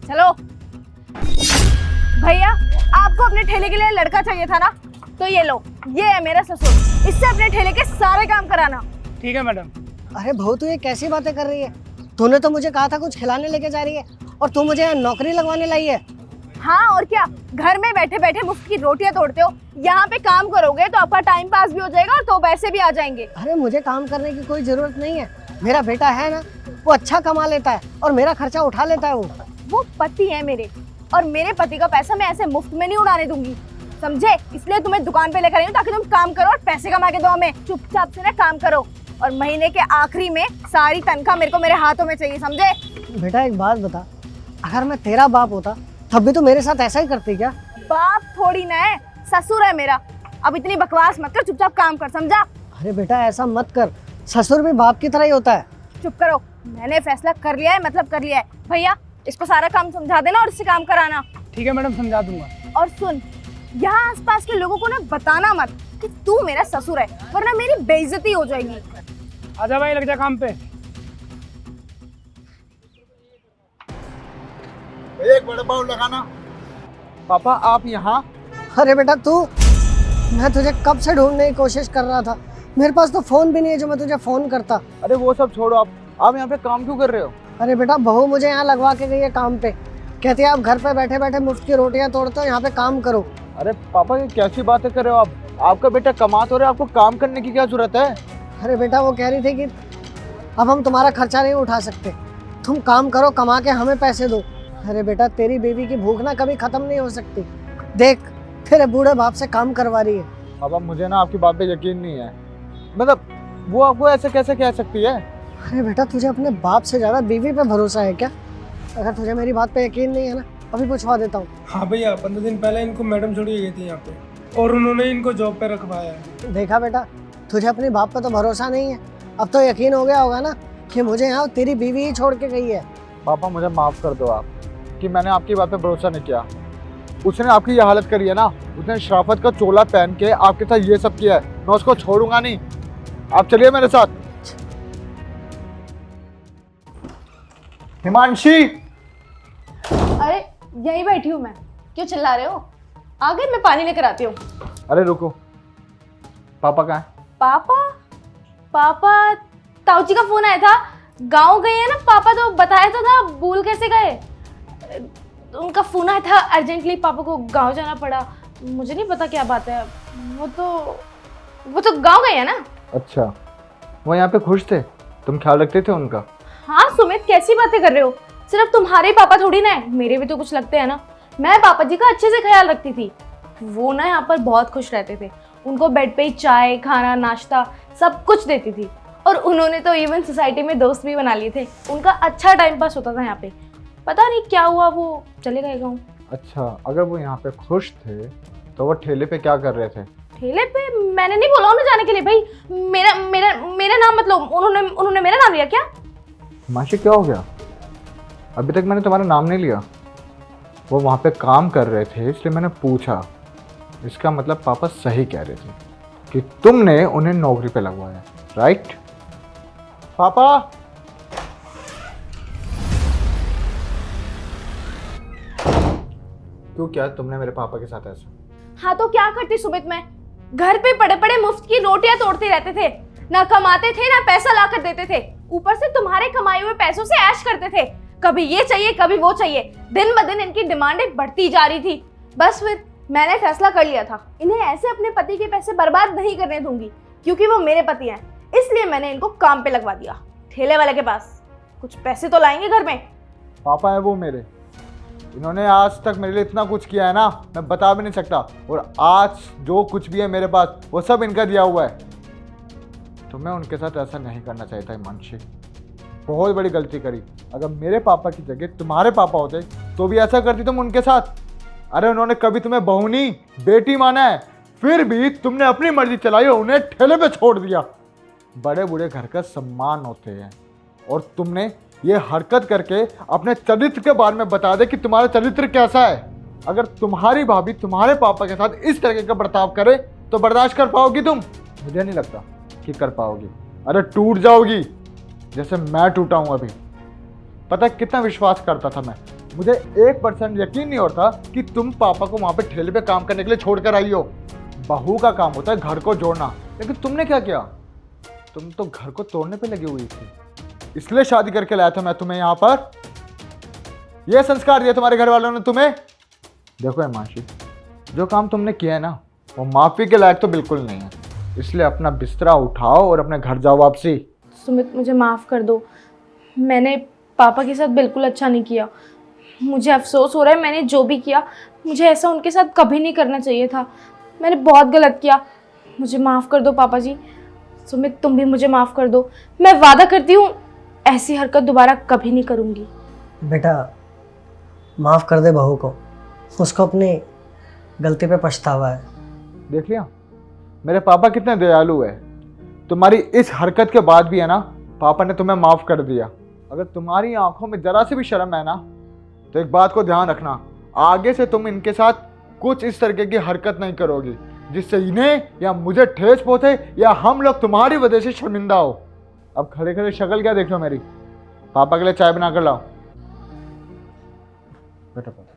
चलो। भैया आपको अपने ठेले के लिए लड़का चाहिए था ना, तो ये लो, ये है मेरा ससुर। इससे अपने ठेले के सारे काम कराना। ठीक है मैडम। अरे बहू तू ये कैसी बातें कर रही है? तूने तो मुझे कहा था कुछ खिलाने लेके जा रही है और तू मुझे यहाँ नौकरी लगवाने लाई है। हाँ और क्या, घर में बैठे बैठे मुफ्त की रोटियां तोड़ते हो, यहाँ पे काम करोगे तो आपका टाइम पास भी हो जाएगा और तो पैसे भी आ जाएंगे। अरे मुझे काम करने की कोई जरूरत नहीं है। मेरा बेटा है ना, वो अच्छा कमा लेता है और मेरा खर्चा उठा लेता है। वो पति है मेरे, और मेरे पति का पैसा मैं ऐसे मुफ्त में नहीं उड़ाने दूंगी, समझे? इसलिए तुम्हें दुकान पे लेकर आई हूँ ताकि तुम काम करो और पैसे कमा के दो हमें। चुपचाप से ना काम करो और महीने के आखिरी में सारी तनख्वाह मेरे को मेरे हाथों में चाहिए, समझे? बेटा एक बात बता, अगर मैं तेरा बाप होता तब भी तो मेरे साथ ऐसा ही करती क्या? बाप थोड़ी ना है, ससुर है मेरा। अब इतनी बकवास मत कर, चुपचाप काम कर, समझा? अरे बेटा ऐसा मत कर, ससुर भी बाप की तरह ही होता है। चुप करो, मैंने फैसला कर लिया है, मतलब कर लिया है। भैया इसको सारा काम समझा देना और इससे काम कराना। ठीक है मैडम, समझा दूंगा। और सुन, यहाँ आसपास के लोगों को ना बताना मत कि तू मेरा ससुर है, वरना मेरी बेइज्जती हो जाएगी। आजा भाई, लग जा काम पे। एक बड़ा बाउल लगाना। पापा आप यहाँ? अरे बेटा तू, मैं तुझे कब से ढूंढने की कोशिश कर रहा था। मेरे पास तो फोन भी नहीं है जो मैं तुझे फोन करता। अरे वो सब छोड़ो, आप यहाँ पे काम क्यों कर रहे हो? अरे बेटा बहू मुझे यहाँ लगवा के गई है काम पे, कहती है आप घर पे बैठे बैठे मुफ्त की रोटियां तोड़ते हो, यहाँ पे काम करो। अरे पापा ये कैसी बातें कर रहे हो आप? आपका बेटा कमा तो रहे, आपको काम करने की क्या जरूरत है? अरे बेटा वो कह रही थी कि अब हम तुम्हारा खर्चा नहीं उठा सकते, तुम काम करो, कमा के हमें पैसे दो। अरे बेटा तेरी बीवी की भूख ना कभी खत्म नहीं हो सकती, देख तेरे बूढ़े बाप से काम करवा रही है। पापा मुझे ना आपकी बात पे यकीन नहीं है, मतलब वो आपको ऐसे कैसे कह सकती है? अरे बेटा तुझे अपने बाप से ज़्यादा बीवी पे भरोसा है क्या? अगर तुझे मेरी बात पे यकीन नहीं है ना, अभी पूछवा देता हूँ। हाँ भैया, 15 दिन पहले इनको मैडम छोड़ी गई थी यहाँ पे और उन्होंने इनको जॉब पे रखवाया है। देखा बेटा, तुझे अपने बाप पे तो भरोसा नहीं है, अब तो यकीन हो गया होगा ना कि मुझे यहाँ तेरी बीवी ही छोड़ के गई है। पापा मुझे माफ़ कर दो आप कि मैंने आपकी बात पे भरोसा नहीं किया। उसने आपकी ये हालत करी है ना, उसने शराफत का चोला पहन के आपके साथ ये सब किया है, मैं उसको छोड़ूंगा नहीं। आप चलिए मेरे साथ। हिमांशी, अरे यहीं बैठी हूँ मैं, क्यों चिल्ला रहे हो? आगे मैं पानी लेकर आती हूँ। अरे रुको, पापा कहाँ है? पापा ताऊजी का फोन आया था, गांव गए हैं ना पापा, तो बताया तो था, भूल कैसे गए? उनका फोन आया था अर्जेंटली, पापा को गांव जाना पड़ा। मुझे नहीं पता क्या बात है, वो तो गांव गए हैं ना। अच्छा, वो यहाँ पे खुश थे, तुम ख्याल रखते थे उनका? हाँ सुमित, कैसी बातें कर रहे हो? सिर्फ तुम्हारे पापा थोड़ी ना है, मेरे भी तो कुछ लगते हैं ना। मैं पापा जी का अच्छे से ख्याल रखती थी, वो ना यहाँ पर बहुत खुश रहते थे। उनको बेड पे ही चाय, खाना, नाश्ता सब कुछ देती थी, और उन्होंने तो इवन सोसाइटी में दोस्त भी बना लिए थे। उनका अच्छा टाइम पास होता था यहाँ पे। पता नहीं क्या हुआ, वो चले गए गाँव। अच्छा, अगर वो यहाँ पे खुश थे तो वो ठेले पे क्या कर रहे थे? ठेले पे? मैंने नहीं बोला उन्हें जाने के लिए भाई, मेरा नाम मतलब उन्होंने मेरा नाम लिया क्या? माशी क्या हो गया? अभी तक मैंने तुम्हारा नाम नहीं लिया। वो वहाँ पे काम कर रहे थे इसलिए मैंने पूछा। इसका मतलब पापा सही कह रहे थे कि तुमने उन्हें नौकरी पे लगवाया, राइट? पापा, क्यों किया तुमने मेरे पापा के साथ ऐसा? हाँ तो क्या करती सुमित मैं? घर पे पड़े पड़े मुफ्त की रोटियां तोड़ते रहते थे, ना कमाते थे ना पैसा ला कर देते थे, ऊपर से तुम्हारे कमाए हुए पैसों से ऐश करते थे। कभी ये चाहिए कभी वो चाहिए, दिन ब दिन इनकी डिमांडें बढ़ती जा रही थी। बस फिर मैंने फैसला कर लिया था, इन्हें ऐसे अपने पति के पैसे बर्बाद नहीं करने दूंगी, क्योंकि वो मेरे पति हैं। इसलिए मैंने इनको काम पे लगवा दिया, ठेले वाले के पास। कुछ पैसे तो लाएंगे घर में। पापा है वो मेरे, इन्होंने आज तक मेरे लिए इतना कुछ किया है ना, मैं बता भी नहीं सकता। और आज जो कुछ भी है मेरे पास वो सब इनका दिया हुआ है। तो मैं उनके साथ ऐसा नहीं करना चाहता हिमांशी, बहुत बड़ी गलती करी। अगर मेरे पापा की जगह तुम्हारे पापा होते तो भी ऐसा करती तुम उनके साथ? अरे उन्होंने कभी तुम्हें बहू नहीं बेटी माना है, फिर भी तुमने अपनी मर्जी चलाई और उन्हें ठेले पे छोड़ दिया। बड़े बूढ़े घर का सम्मान होते हैं, और तुमने ये हरकत करके अपने चरित्र के बारे में बता दे कि तुम्हारा चरित्र कैसा है। अगर तुम्हारी भाभी तुम्हारे पापा के साथ इस तरह का बर्ताव करे तो बर्दाश्त कर पाओगी तुम? मुझे नहीं लगता कि कर पाओगी। अरे टूट जाओगी जैसे मैं टूटा हूं अभी। पता है कितना विश्वास करता था मैं मुझे 1% यकीन नहीं होता कि तुम पापा को वहां पे ठेले पे काम करने के लिए छोड़ कर आई हो। बहू का काम होता है घर को जोड़ना, लेकिन तुमने क्या किया? तुम तो घर को तोड़ने पे लगी हुई थी। इसलिए शादी करके लाया था मैं तुम्हें यहाँ पर। यह संस्कार दिया तुम्हारे घर वालों ने तुम्हें। देखो हिमांशी, जो काम तुमने किया है ना, वो माफी के लायक तो बिल्कुल नहीं है। इसलिए अपना बिस्तरा उठाओ और अपने घर जाओ वापसी। सुमित, मुझे माफ़ कर दो। मैंने पापा के साथ बिल्कुल अच्छा नहीं किया। मुझे अफसोस हो रहा है, मैंने जो भी किया, मुझे ऐसा उनके साथ कभी नहीं करना चाहिए था। मैंने बहुत गलत किया। मुझे माफ़ कर दो पापा जी। सुमित, तुम भी मुझे माफ़ कर दो। मैं वादा करती हूँ ऐसी हरकत दोबारा कभी नहीं करूँगी। बेटा माफ़ कर दे बहू को, उसको अपनी गलती पे पछतावा है। देख लिया मेरे पापा कितने दयालु है। तुम्हारी इस हरकत के बाद भी है ना, पापा ने तुम्हें माफ कर दिया। अगर तुम्हारी आंखों में जरा सी भी शर्म है ना, तो एक बात को ध्यान रखना, आगे से तुम इनके साथ कुछ इस तरीके की हरकत नहीं करोगी जिससे इन्हें या मुझे ठेस पहुंचे या हम लोग तुम्हारी वजह से शर्मिंदा हो। अब खड़े खड़े शक्ल क्या देख रहे हो मेरी? पापा के लिए चाय बना कर लाओ। बेटा पापा।